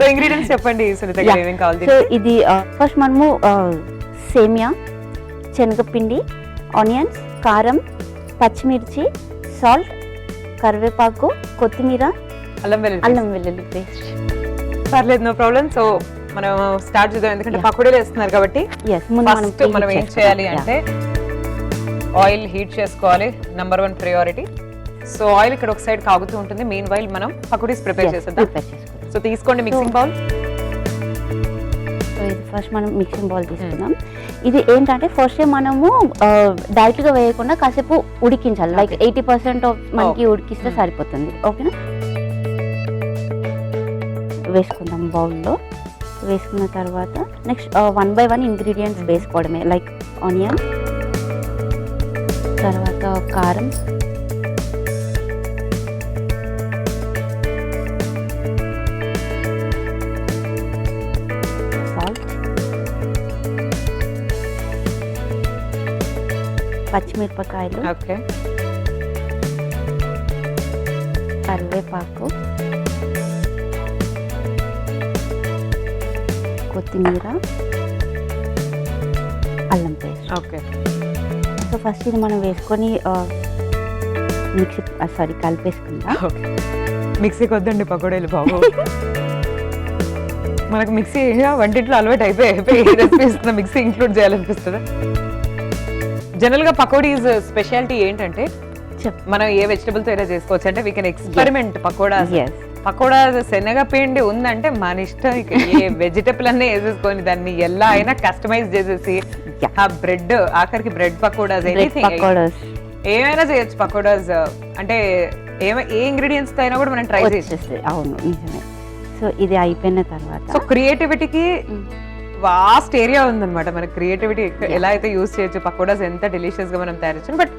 So ingredients చెప్పండి సునీత గారు, ఏమేం కావాలి? సో ఇది ఫస్ట్ మనము సేమియా, శనగపిండి, ఆనియన్స్, కారం, పచ్చిమిర్చి, సాల్ట్, కరివేపాకు, కొత్తిమీర, అల్లం వెల్లుల్లి పేస్ట్. పర్లేదు, నో ప్రాబ్లం. సో మనం స్టార్ట్ చేద్దాం, ఎందుకంటే పకోడీలు వేస్తున్నారు కాబట్టి. ఫస్ట్ మనం ఏం చేయాలి అంటే ఆయిల్ హీట్ చేసుకోవాలి, నెంబర్ 1 ప్రయారిటీ. సో ఆయిల్ ఇక్కడ ఒక సైడ్ కాగుతూ ఉంటుంది, మెయిన్ వైల్ మనం పకోడీస్ ప్రిపేర్ చేసేద్దాం. సో తీసుకోండి మిక్సింగ్ బౌల్. సో ఇది ఫస్ట్ మనం మిక్సింగ్ బౌల్ తీసుకుందాం. ఇది ఏంటంటే ఫస్ట్ మనము డైరెక్ట్ గా వేయకుండా కాసేపు ఉడికించాలి, లైక్ 80% మనకి ఉడికిస్తే సరిపోతుంది. ఓకేనా, వేసుకుందాం బౌల్లో. వేసుకున్న తర్వాత నెక్స్ట్ 1 by 1 ఇంగ్రీడియంట్స్ వేసుకోవడమే, లైక్ ఆనియన్, తర్వాత కారం, సాల్ట్, పచ్చిమిరపకాయలు, కరివేపాకు, కొత్తిమీర, అల్లం పేస్ట్. ఓకే. సో ఫస్ట్ ఇది మనం వేసుకొని కలిపేసుకుందాం. మిక్సీకి వద్దండి పకోడీలు బాబు, మనకు మిక్సీ వంటింట్లో అలవాటు అయిపోయి మిక్సీ ఇంక్లూడ్ చేయాలనిపిస్తుంది. జనరల్ గా పకోడీస్ స్పెషాలిటీ ఏంటంటే మనం ఏ వెజిటబుల్ తో అయినా చేసుకోవచ్చు, అంటే వీ కెన్ ఎక్స్పెరిమెంట్ పకోడా శనగపిండి ఉందంటే మన ఇష్టం, ఏ వెజిటబుల్ అన్నీ వేసేసుకొని దాన్ని ఎలా అయినా కస్టమైజ్ చేసేసి ఆ బ్రెడ్, ఆఖరికి బ్రెడ్ పకోడాస్, ఎనీథింగ్ ఏమైనా చేయొచ్చు పకోడాస్. అంటే ఏ ఇంగ్రీడియంట్స్ తో అయినా కూడా మనం ట్రై చేసేస్తే. అవును, నిజమే. సో ఇది అయిపోయిన తర్వాత సో క్రియేటివిటీకి వాస్ట్ ఏరియా ఉందన్నమాట. మన క్రియేటివిటీ ఎలా అయితే యూజ్ చేయొచ్చు, పకోడాస్ ఎంత డెలిషియస్ గా మనం తయారు చేయొచ్చు. బట్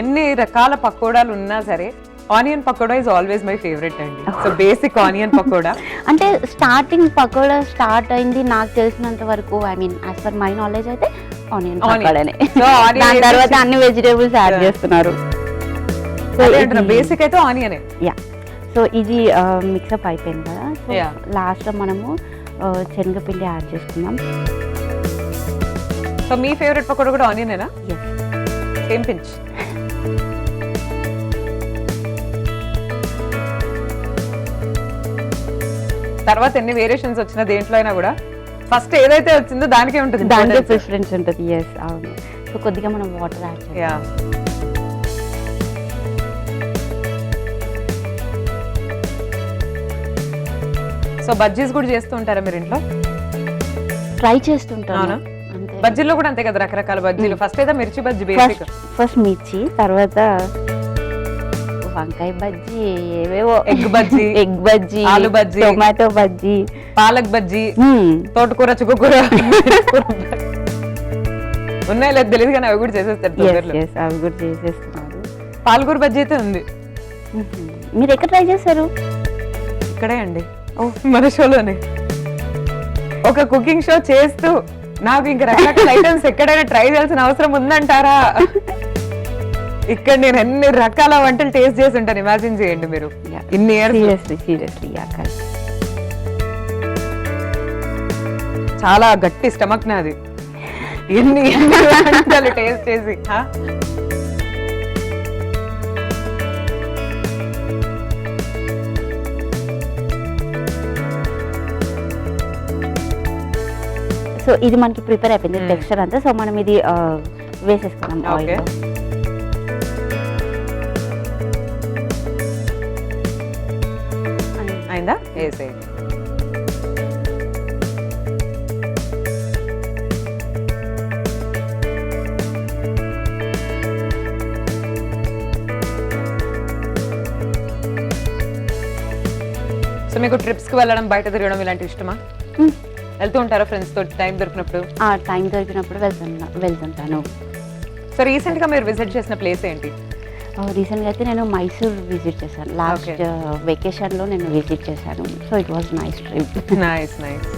ఎన్ని రకాల పకోడాలు ఉన్నా సరే onion pakoda is always my favourite అండి. సో బేసిక్ ఆనియన్ పకోడా అంటే స్టార్టింగ్ పకోడా స్టార్ట్ అయింది నాకు తెలిసినంత వరకు, I mean as per my knowledge అయితే ఆనియన్ పకోడానే. దాని తర్వాత అన్ని వెజిటేబుల్స్ యాడ్ చేస్తున్నారు. బేసిక్ అయితే ఆనియనే. యా. సో ఇది మిక్సప్ అయిపోయింది కదా, సో లాస్ట్ లో మనము శనగపిండి యాడ్ చేసుకుందాం. సో మీ ఫేవరెట్ పకోడా కూడా ఆనియనేనా? Same pinch. తర్వాత ఎన్ని వేరియేషన్స్ వచ్చినా దేంట్లో అయినా కూడా ఫస్ట్ ఏదైతే వచ్చిందో దానికే ఉంటుంది, దానికే ప్రిఫరెన్స్ ఉంటుంది. ఎస్, అవును. సో కొద్దిగా మనం వాటర్ యాడ్ చేయాలి. సో బజ్జీస్ కూడా చేస్తూ ఉంటారా మీరు ఇంట్లో? ట్రై చేస్తుంటాను. బజ్జీలో కూడా అంతే కదా, రకరకాల బజ్జీలు. ఫస్ట్ అయితే మిర్చి బజ్జీ బేసిక్, ఫస్ట్ మిర్చి, తర్వాత వంకాయ బజ్జీ, ఏవేవో, ఎగ్ బజ్జీ, ఆలు బజ్జీ, టొమాటో బజ్జీ, పాలక్ బజ్జీ, తోటకూర, చుక్కకూర ఉన్నాయి లేదు తెలియదు కానీ అవి కూడా చేసేస్తారు. అవి కూడా చేసేస్తున్నారు. పాలకూర బజ్జీ అయితే ఉంది. మీరు ఎక్కడ ట్రై చేశారు? ఇక్కడే అండి, మన షోలోనే. ఒక కుకింగ్ షో చేస్తూ నాకు ఇంకా రకరకాల ఐటమ్స్ ఎక్కడైనా ట్రై చేయాల్సిన అవసరం ఉందంటారా? ఇక్కడ నేను ఎన్ని రకాల వంటలు టేస్ట్ చేసి ఉంటాను, ఇమాజిన్ చేయండి మీరు. ఇన్ని ఇయర్స్ చాలా గట్టి స్టమక్ నాది, ఎన్ని వంటలు టేస్ట్ చేసి. సో ఇది మనకి ప్రిపేర్ అయిపోయింది టెక్స్చర్ అంతా. సో మనం ఇది వేసేసుకున్నాం ఆయిల్. అయిందా? వేసేయండి. సో మీకు ట్రిప్స్ కి వెళ్ళడం, బయట తిరగడం ఇలాంటి ఇష్టమా? వెళ్తూ ఉంటారా ఫ్రెండ్స్ తోటి టైం దొరికినప్పుడు? టైం దొరికినప్పుడు వెళ్తుంటాను. సో రీసెంట్ గా మీరు విజిట్ చేసిన ప్లేస్ ఏంటి? రీసెంట్గా అయితే నేను మైసూర్ విజిట్ చేశాను. లాస్ట్ వెకేషన్లో నేను విజిట్ చేశాను. So it was nice trip. Nice nice.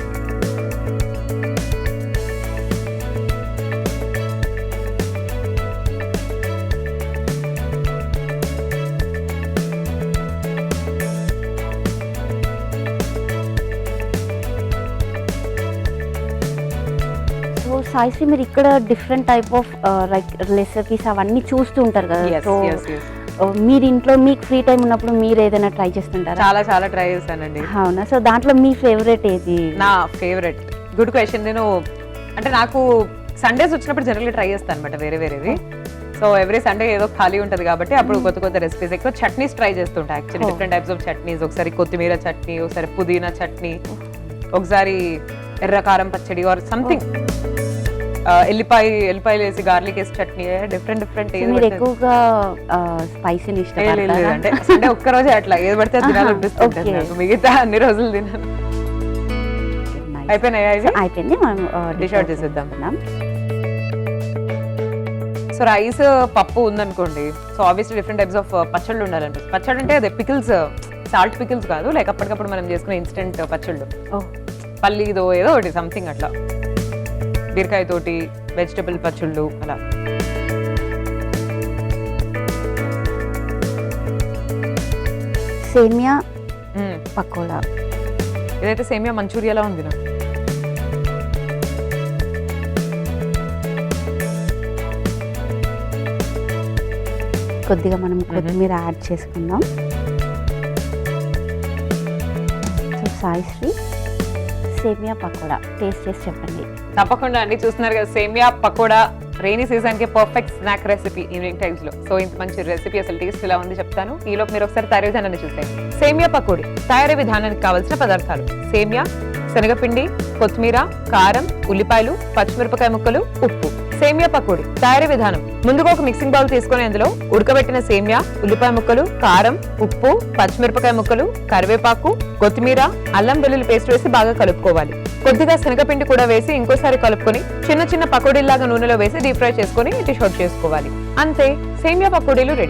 Saisri మీరు ఇక్కడ different type of like recipes అవన్నీ చూస్తూ ఉంటారు కదా, Yes, సో yes, yes. మీరు ఇంట్లో మీకు ఫ్రీ టైం ఉన్నప్పుడు మీరు ఏదైనా ట్రై చేస్తుంటారా? చాలా చాలా ట్రై చేశానండి. అవునా, సో దాంట్లో మీ ఫేవరెట్ ఏది? నా ఫేవరెట్, గుడ్ క్వశ్చన్. నేను అంటే నాకు సండేస్ వచ్చినప్పుడు జనరల్గా ట్రై చేస్తాను అనమాట వేరే వేరేవి. సో ఎవ్రీ సండే ఏదో ఖాళీ ఉంటుంది కాబట్టి అప్పుడు కొత్త కొత్త రెసిపీస్, ఎక్కువ చట్నీస్ ట్రై చేస్తుంటా actually. Different types of chutneys, ఒకసారి కొత్తిమీర చట్నీ, ఒకసారి పుదీనా చట్నీ, ఒకసారి ఎర్ర కారం పచ్చడి ఆర్ సంథింగ్, ఎల్లిపాయలు వేసి గార్లిక్ వేసి చట్నీ, డిఫరెంట్ డిఫరెంట్. మీరు ఎక్కువగా స్పైసీని ఇష్టపడతారా? అంటే సండే ఒక్క రోజే అట్లా ఏది పడితే తినాలనిపిస్తుంది నాకు, మిగతా అన్ని రోజులు తినాను. అయిపోయినాయా? అయిపోయింది, మనం డిష్ అవుట్ చేసేద్దాం. సో రైస్ పప్పు ఉందనుకోండి, so obviously different types of పచ్చళ్ళు ఉండాలనిపిస్తుంది. పచ్చడి అంటే అదే పికిల్స్, సాల్ట్ పికిల్స్ కాదు, లైక్ అప్పటికప్పుడు మనం చేసుకునే ఇన్స్టెంట్ పచ్చళ్ళు, పల్లీదో ఏదో ఒకటి సంథింగ్ అట్లా, బీరకాయ తోటి వెజిటబుల్ పచ్చళ్ళు అలా. సేమియా పకోడా, ఇదైతే సేమియా మంచూరియాలా ఉంది నాకు. కొద్దిగా మనం కొత్తిమీర యాడ్ చేసుకుందాం. సో సాయిశ్రీ, సేమియా పకోడా టేస్ట్ చేసి చెప్పండి. తప్పకుండా అండి, చూస్తున్నారు కదా సేమియా పకోడా, రెయినీ సీజన్ కి perfect snack recipe evening times లో. సో ఇంత మంచి రెసిపీ అసలు టేస్ట్ ఎలా ఉంది చెప్తాను, ఈలోపు మీరు ఒకసారి తయారీ విధానాన్ని చూసేయండి. సేమియా పకోడీ తయారీ విధానానికి కావాల్సిన పదార్థాలు: సేమియా, శనగపిండి, కొత్తిమీర, కారం, ఉల్లిపాయలు, పచ్చిమిరపకాయ ముక్కలు, ఉప్పు. సేమియా పకోడీ తయారీ విధానం: ముందుగా ఒక మిక్సింగ్ బౌల్ తీసుకొని అందులో ఉడకబెట్టిన సేమియా, ఉల్లిపాయ ముక్కలు, కారం, ఉప్పు, పచ్చిమిరపకాయ ముక్కలు, కరివేపాకు, కొత్తిమీర, అల్లం వెల్లుల్లి పేస్ట్ వేసి బాగా కలుపుకోవాలి. కొద్దిగా శనగపిండి కూడా వేసి ఇంకోసారి కలుపుకొని చిన్న చిన్న పకోడీలాగా నూనెలో వేసి డీప్ ఫ్రై చేసుకొని డిష్ అవుట్ చేసుకోవాలి. అంతే, సేమియా పకోడీలు రెడీ.